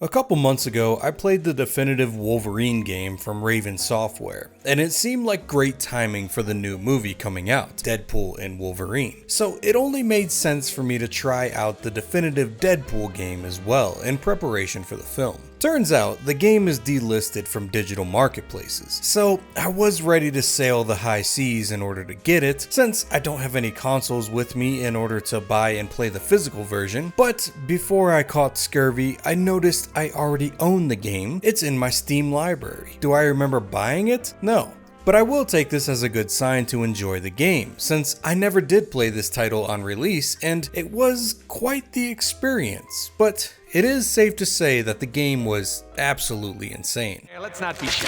A couple months ago, I played the definitive Wolverine game from Raven Software, and it seemed like great timing for the new movie coming out, Deadpool and Wolverine. So it only made sense for me to try out the definitive Deadpool game as well in preparation for the film. Turns out, the game is delisted from digital marketplaces, so I was ready to sail the high seas in order to get it, since I don't have any consoles with me in order to buy and play the physical version. But before I caught scurvy, I noticed I already own the game. It's in my Steam library. Do I remember buying it? No. But I will take this as a good sign to enjoy the game, since I never did play this title on release and it was quite the experience. But it is safe to say that the game was absolutely insane. Hey, let's not be shy.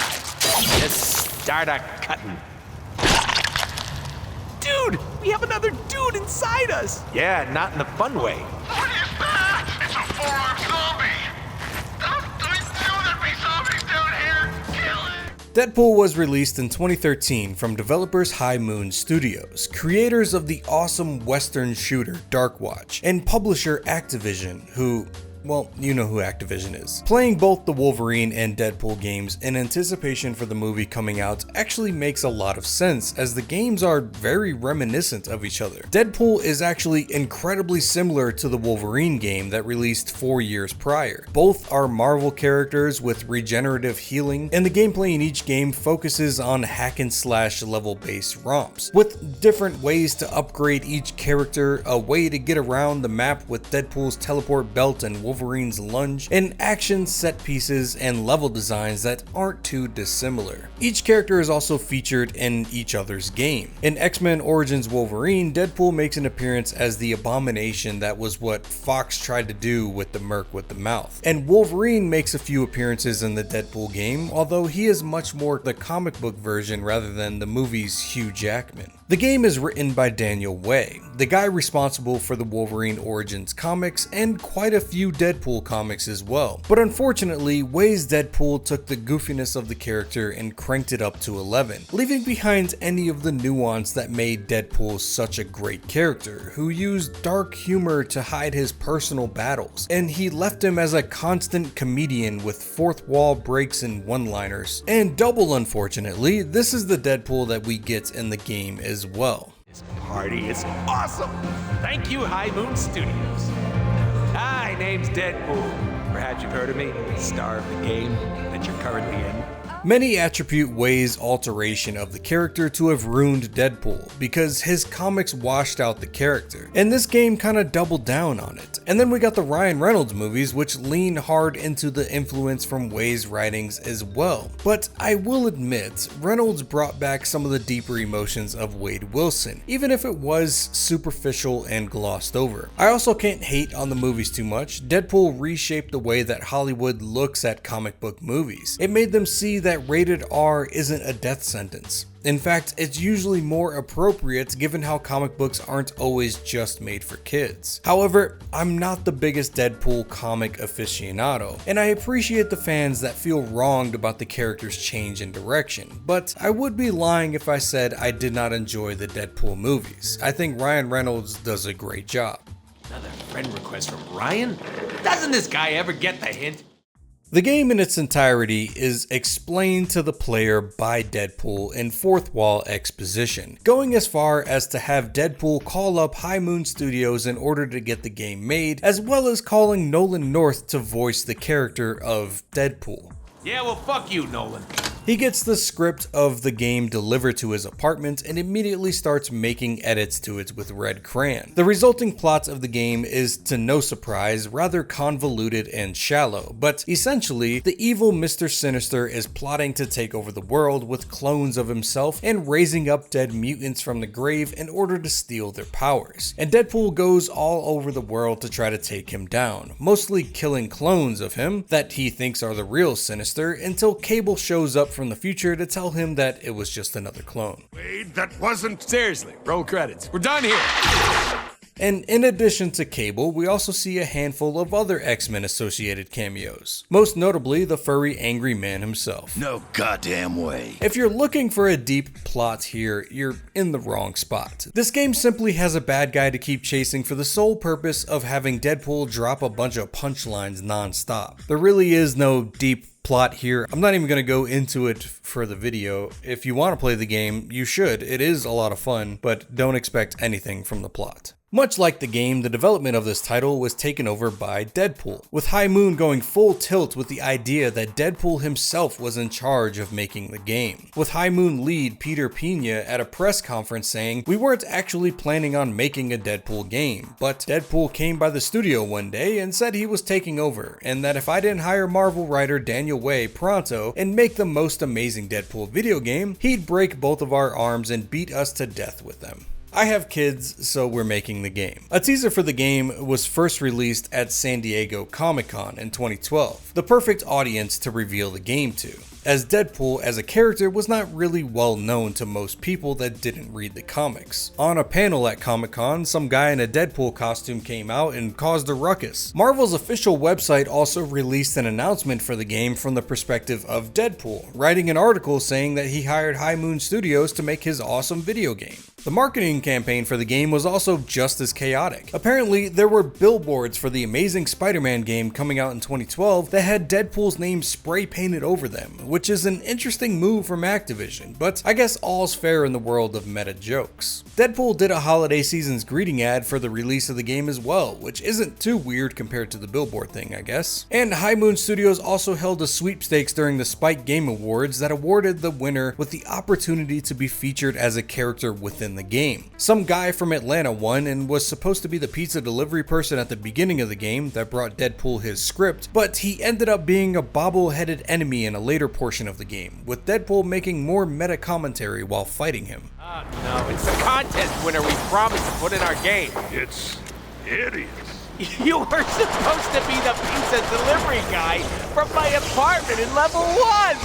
Just start a cutting. Dude, we have another dude inside us. Yeah, not in the fun way. What is that? It's a four-armed zombie. Don't there be zombies down here? Kill it. Deadpool was released in 2013 from developers High Moon Studios, creators of the awesome Western shooter Darkwatch, and publisher Activision, who, well, you know who Activision is. Playing both the Wolverine and Deadpool games in anticipation for the movie coming out actually makes a lot of sense, as the games are very reminiscent of each other. Deadpool is actually incredibly similar to the Wolverine game that released 4 years prior. Both are Marvel characters with regenerative healing, and the gameplay in each game focuses on hack and slash level based romps, with different ways to upgrade each character, a way to get around the map with Deadpool's teleport belt and Wolverine's lunge, and action set pieces and level designs that aren't too dissimilar. Each character is also featured in each other's game. In X-Men Origins Wolverine, Deadpool makes an appearance as the abomination that was what Fox tried to do with the Merc with the mouth. And Wolverine makes a few appearances in the Deadpool game, although he is much more the comic book version rather than the movie's Hugh Jackman. The game is written by Daniel Way, the guy responsible for the Wolverine Origins comics and quite a few Deadpool comics as well. But unfortunately, Way's Deadpool took the goofiness of the character and cranked it up to 11, leaving behind any of the nuance that made Deadpool such a great character, who used dark humor to hide his personal battles, and he left him as a constant comedian with fourth wall breaks and one-liners. And double unfortunately, this is the Deadpool that we get in the game as well. This party is awesome. Thank you, High Moon Studios. Hi, name's Deadpool. Perhaps you've heard of me, star of the game that you're currently in. Many attribute Way's alteration of the character to have ruined Deadpool, because his comics washed out the character, and this game kinda doubled down on it. And then we got the Ryan Reynolds movies, which lean hard into the influence from Way's writings as well. But I will admit, Reynolds brought back some of the deeper emotions of Wade Wilson, even if it was superficial and glossed over. I also can't hate on the movies too much. Deadpool reshaped the way that Hollywood looks at comic book movies. It made them see that rated R isn't a death sentence. In fact, it's usually more appropriate given how comic books aren't always just made for kids. However, I'm not the biggest Deadpool comic aficionado, and I appreciate the fans that feel wronged about the character's change in direction, but I would be lying if I said I did not enjoy the Deadpool movies. I think Ryan Reynolds does a great job. Another friend request from Ryan? Doesn't this guy ever get the hint? The game in its entirety is explained to the player by Deadpool in fourth wall exposition, going as far as to have Deadpool call up High Moon Studios in order to get the game made, as well as calling Nolan North to voice the character of Deadpool. Yeah, well, fuck you, Nolan. He gets the script of the game delivered to his apartment and immediately starts making edits to it with red crayon. The resulting plot of the game is, to no surprise, rather convoluted and shallow, but essentially, the evil Mr. Sinister is plotting to take over the world with clones of himself and raising up dead mutants from the grave in order to steal their powers. And Deadpool goes all over the world to try to take him down, mostly killing clones of him that he thinks are the real Sinister, until Cable shows up from the future to tell him that it was just another clone. Wade, that wasn't... Seriously, roll credits. We're done here. And in addition to Cable, we also see a handful of other X-Men associated cameos, most notably the furry angry man himself. No goddamn way. If you're looking for a deep plot here, you're in the wrong spot. This game simply has a bad guy to keep chasing for the sole purpose of having Deadpool drop a bunch of punchlines non-stop. There really is no deep plot here. I'm not even going to go into it for the video. If you want to play the game, you should. It is a lot of fun, but don't expect anything from the plot. Much like the game, the development of this title was taken over by Deadpool, with High Moon going full tilt with the idea that Deadpool himself was in charge of making the game, with High Moon lead Peter Pena at a press conference saying, "We weren't actually planning on making a Deadpool game, but Deadpool came by the studio one day and said he was taking over, and that if I didn't hire Marvel writer Daniel Way pronto and make the most amazing Deadpool video game, he'd break both of our arms and beat us to death with them." I have kids, so we're making the game. A teaser for the game was first released at San Diego Comic-Con in 2012, the perfect audience to reveal the game to, as Deadpool as a character was not really well known to most people that didn't read the comics. On a panel at Comic-Con, some guy in a Deadpool costume came out and caused a ruckus. Marvel's official website also released an announcement for the game from the perspective of Deadpool, writing an article saying that he hired High Moon Studios to make his awesome video game. The marketing campaign for the game was also just as chaotic. Apparently, there were billboards for the Amazing Spider-Man game coming out in 2012 that had Deadpool's name spray painted over them, which is an interesting move from Activision, but I guess all's fair in the world of meta jokes. Deadpool did a holiday season's greeting ad for the release of the game as well, which isn't too weird compared to the billboard thing, I guess. And High Moon Studios also held a sweepstakes during the Spike Game Awards that awarded the winner with the opportunity to be featured as a character within the game. Some guy from Atlanta won and was supposed to be the pizza delivery person at the beginning of the game that brought Deadpool his script, but he ended up being a bobble-headed enemy in a later portion of the game, with Deadpool making more meta commentary while fighting him. No, it's the contest winner we promised to put in our game. It's hideous. You were supposed to be the pizza delivery guy from my apartment in level 1!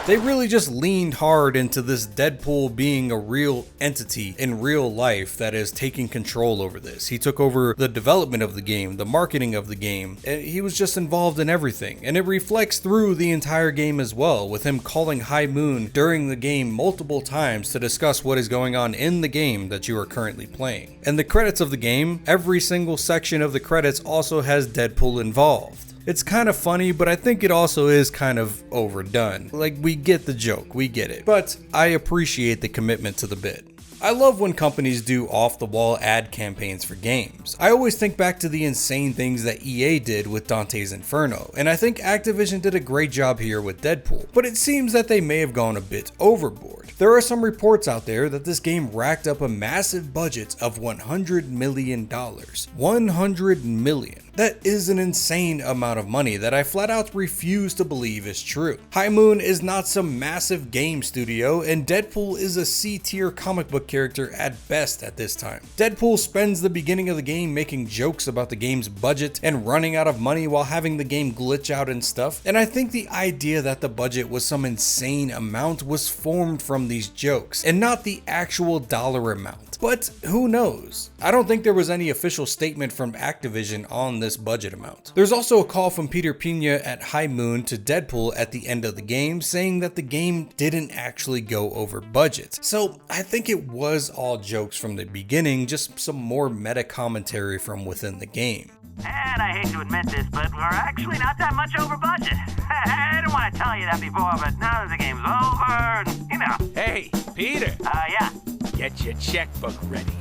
They really just leaned hard into this Deadpool being a real entity in real life that is taking control over this. He took over the development of the game, the marketing of the game, and he was just involved in everything. And it reflects through the entire game as well, with him calling High Moon during the game multiple times to discuss what is going on in the game that you are currently playing. And the credits of the game, every single section of the credits also has Deadpool involved. It's kind of funny, but I think it also is kind of overdone. Like, we get the joke, we get it. But I appreciate the commitment to the bit. I love when companies do off-the-wall ad campaigns for games. I always think back to the insane things that EA did with Dante's Inferno, and I think Activision did a great job here with Deadpool, but it seems that they may have gone a bit overboard. There are some reports out there that this game racked up a massive budget of $100 million. $100 million. That is an insane amount of money that I flat out refuse to believe is true. High Moon is not some massive game studio, and Deadpool is a C-tier comic book character at best at this time. Deadpool spends the beginning of the game making jokes about the game's budget and running out of money while having the game glitch out and stuff, and I think the idea that the budget was some insane amount was formed from these jokes, and not the actual dollar amount. But who knows? I don't think there was any official statement from Activision on this budget amount. There's also a call from Peter Pena at High Moon to Deadpool at the end of the game saying that the game didn't actually go over budget. So I think it was all jokes from the beginning, just some more meta commentary from within the game. And I hate to admit this, but we're actually not that much over budget. I didn't want to tell you that before, but now that the game's over, and, you know. Hey, Peter. Yeah. Get your checkbook ready.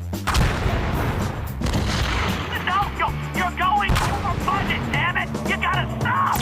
No, you're going over budget, damn it! You gotta stop!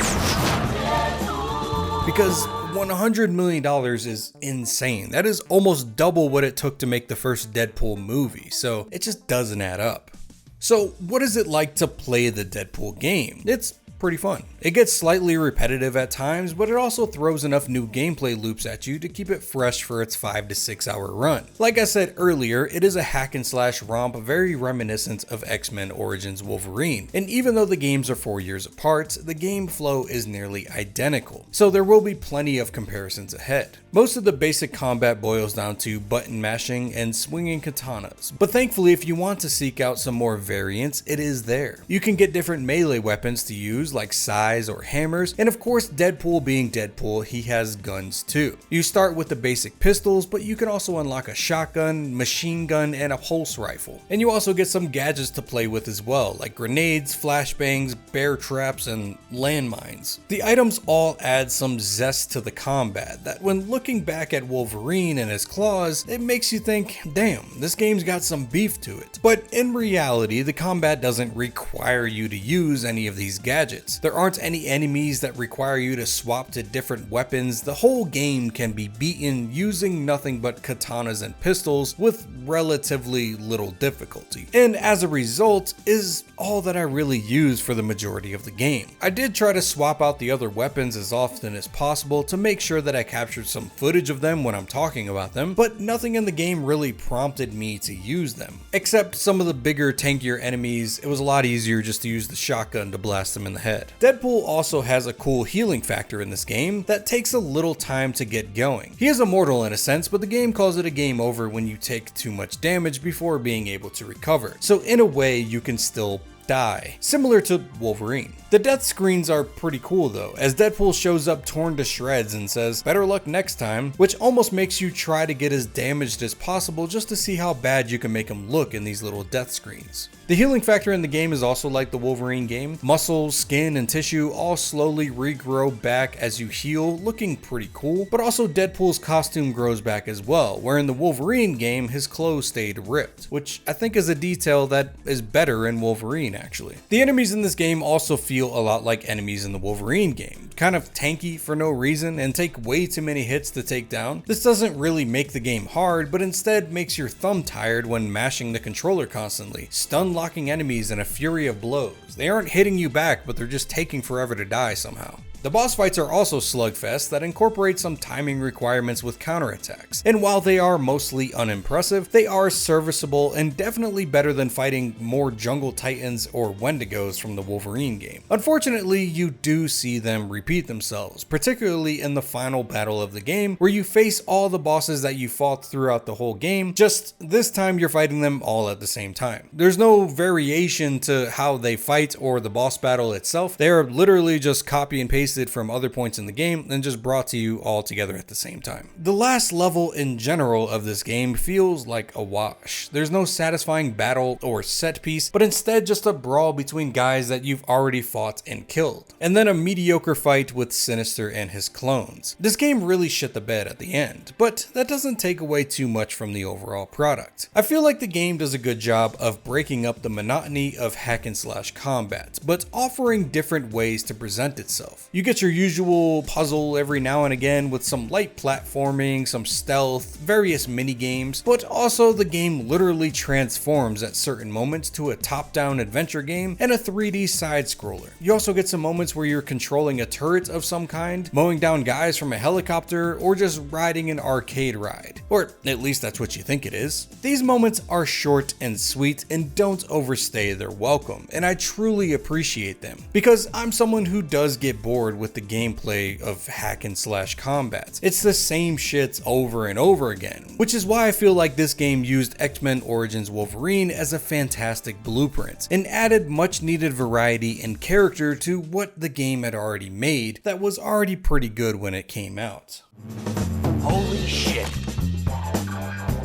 Because $100 million is insane. That is almost double what it took to make the first Deadpool movie, so it just doesn't add up. So what is it like to play the Deadpool game? It's pretty fun. It gets slightly repetitive at times, but it also throws enough new gameplay loops at you to keep it fresh for its 5 to 6 hour run. Like I said earlier, it is a hack and slash romp very reminiscent of X-Men Origins Wolverine, and even though the games are 4 years apart, the game flow is nearly identical, so there will be plenty of comparisons ahead. Most of the basic combat boils down to button mashing and swinging katanas, but thankfully if you want to seek out some more variants, it is there. You can get different melee weapons to use like sais or hammers, and of course Deadpool being Deadpool, he has guns too. You start with the basic pistols, but you can also unlock a shotgun, machine gun, and a pulse rifle. And you also get some gadgets to play with as well, like grenades, flashbangs, bear traps, and landmines. The items all add some zest to the combat that when looking back at Wolverine and his claws, it makes you think, damn, this game's got some beef to it. But in reality, the combat doesn't require you to use any of these gadgets. There aren't any enemies that require you to swap to different weapons. The whole game can be beaten using nothing but katanas and pistols with relatively little difficulty. And as a result, is all that I really use for the majority of the game. I did try to swap out the other weapons as often as possible to make sure that I captured some footage of them when I'm talking about them, but nothing in the game really prompted me to use them. Except some of the bigger, tankier enemies, it was a lot easier just to use the shotgun to blast them in the head. Deadpool also has a cool healing factor in this game that takes a little time to get going. He is immortal in a sense, but the game calls it a game over when you take too much damage before being able to recover. So in a way, you can still die, similar to Wolverine. The death screens are pretty cool though, as Deadpool shows up torn to shreds and says, "Better luck next time," which almost makes you try to get as damaged as possible just to see how bad you can make him look in these little death screens. The healing factor in the game is also like the Wolverine game. Muscles, skin, and tissue all slowly regrow back as you heal, looking pretty cool, but also Deadpool's costume grows back as well, where in the Wolverine game his clothes stayed ripped, which I think is a detail that is better in Wolverine actually. The enemies in this game also feel a lot like enemies in the Wolverine game, kind of tanky for no reason and take way too many hits to take down. This doesn't really make the game hard, but instead makes your thumb tired when mashing the controller constantly, stun locking enemies in a fury of blows. They aren't hitting you back, but they're just taking forever to die somehow. The boss fights are also slugfests that incorporate some timing requirements with counterattacks, and while they are mostly unimpressive, they are serviceable and definitely better than fighting more jungle titans or wendigos from the Wolverine game. Unfortunately, you do see them repeat themselves, particularly in the final battle of the game, where you face all the bosses that you fought throughout the whole game, just this time you're fighting them all at the same time. There's no variation to how they fight or the boss battle itself. They are literally just copy and paste from other points in the game and just brought to you all together at the same time. The last level in general of this game feels like a wash. There's no satisfying battle or set piece, but instead just a brawl between guys that you've already fought and killed, and then a mediocre fight with Sinister and his clones. This game really shit the bed at the end, but that doesn't take away too much from the overall product. I feel like the game does a good job of breaking up the monotony of hack and slash combat, but offering different ways to present itself. You get your usual puzzle every now and again with some light platforming, some stealth, various mini games, but also the game literally transforms at certain moments to a top-down adventure game and a 3D side-scroller. You also get some moments where you're controlling a turret of some kind, mowing down guys from a helicopter, or just riding an arcade ride. Or at least that's what you think it is. These moments are short and sweet and don't overstay their welcome, and I truly appreciate them, because I'm someone who does get bored with the gameplay of hack and slash combat. It's the same shit over and over again, which is why I feel like this game used X-Men Origins Wolverine as a fantastic blueprint and added much needed variety and character to what the game had already made that was already pretty good when it came out. Holy shit.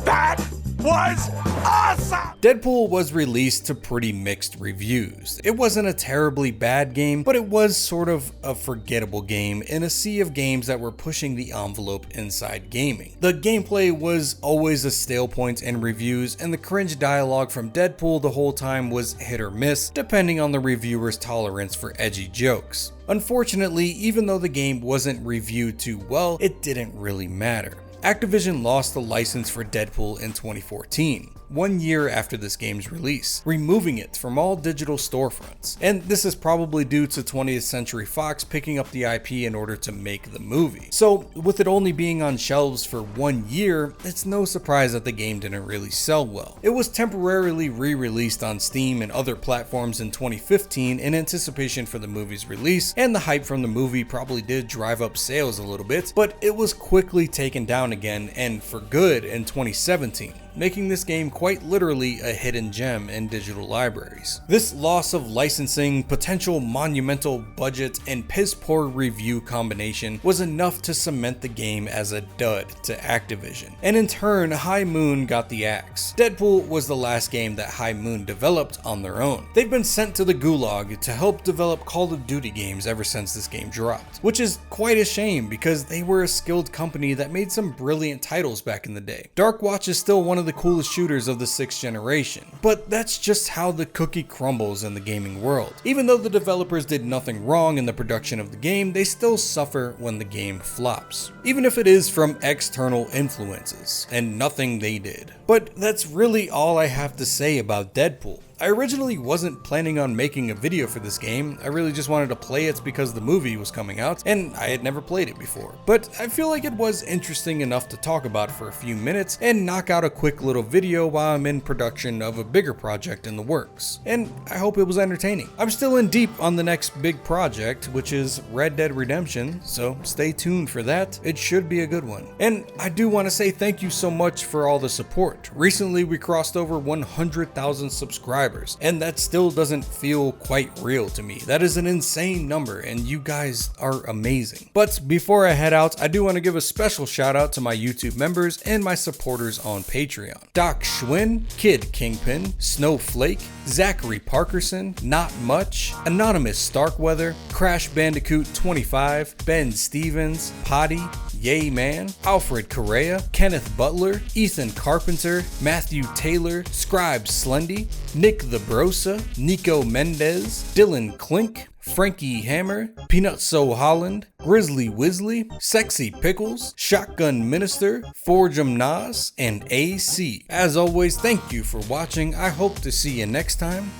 That was awesome! Deadpool was released to pretty mixed reviews. It wasn't a terribly bad game, but it was sort of a forgettable game in a sea of games that were pushing the envelope inside gaming. The gameplay was always a stale point in reviews, and the cringe dialogue from Deadpool the whole time was hit or miss, depending on the reviewer's tolerance for edgy jokes. Unfortunately, even though the game wasn't reviewed too well, it didn't really matter. Activision lost the license for Deadpool in 2014. 1 year after this game's release, removing it from all digital storefronts. And this is probably due to 20th Century Fox picking up the IP in order to make the movie. So with it only being on shelves for 1 year, it's no surprise that the game didn't really sell well. It was temporarily re-released on Steam and other platforms in 2015 in anticipation for the movie's release, and the hype from the movie probably did drive up sales a little bit, but it was quickly taken down again, and for good, in 2017. Making this game quite literally a hidden gem in digital libraries. This loss of licensing, potential monumental budget, and piss-poor review combination was enough to cement the game as a dud to Activision. And in turn, High Moon got the axe. Deadpool was the last game that High Moon developed on their own. They've been sent to the gulag to help develop Call of Duty games ever since this game dropped, which is quite a shame because they were a skilled company that made some brilliant titles back in the day. Darkwatch is still one of the coolest shooters of the 6th generation, but that's just how the cookie crumbles in the gaming world. Even though the developers did nothing wrong in the production of the game, they still suffer when the game flops, even if it is from external influences and nothing they did. But that's really all I have to say about Deadpool. I originally wasn't planning on making a video for this game. I really just wanted to play it because the movie was coming out and I had never played it before. But I feel like it was interesting enough to talk about for a few minutes and knock out a quick little video while I'm in production of a bigger project in the works. And I hope it was entertaining. I'm still in deep on the next big project, which is Red Dead Redemption, so stay tuned for that. It should be a good one. And I do want to say thank you so much for all the support. Recently we crossed over 100,000 subscribers. And that still doesn't feel quite real to me. That is an insane number and you guys are amazing. But before I head out, I do want to give a special shout out to my YouTube members and my supporters on Patreon. Doc Schwinn, Kid Kingpin, Snowflake, Zachary Parkerson, Not Much, Anonymous Starkweather, Crash Bandicoot 25, Ben Stevens, Potty, Yay Man, Alfred Correa, Kenneth Butler, Ethan Carpenter, Matthew Taylor, Scribe Slendy, Nick the Brosa, Nico Mendez, Dylan Klink, Frankie Hammer, Peanutso Holland, Grizzly Wizzly, Sexy Pickles, Shotgun Minister, Forge'em Nas, and AC. As always, thank you for watching. I hope to see you next time.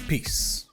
Peace.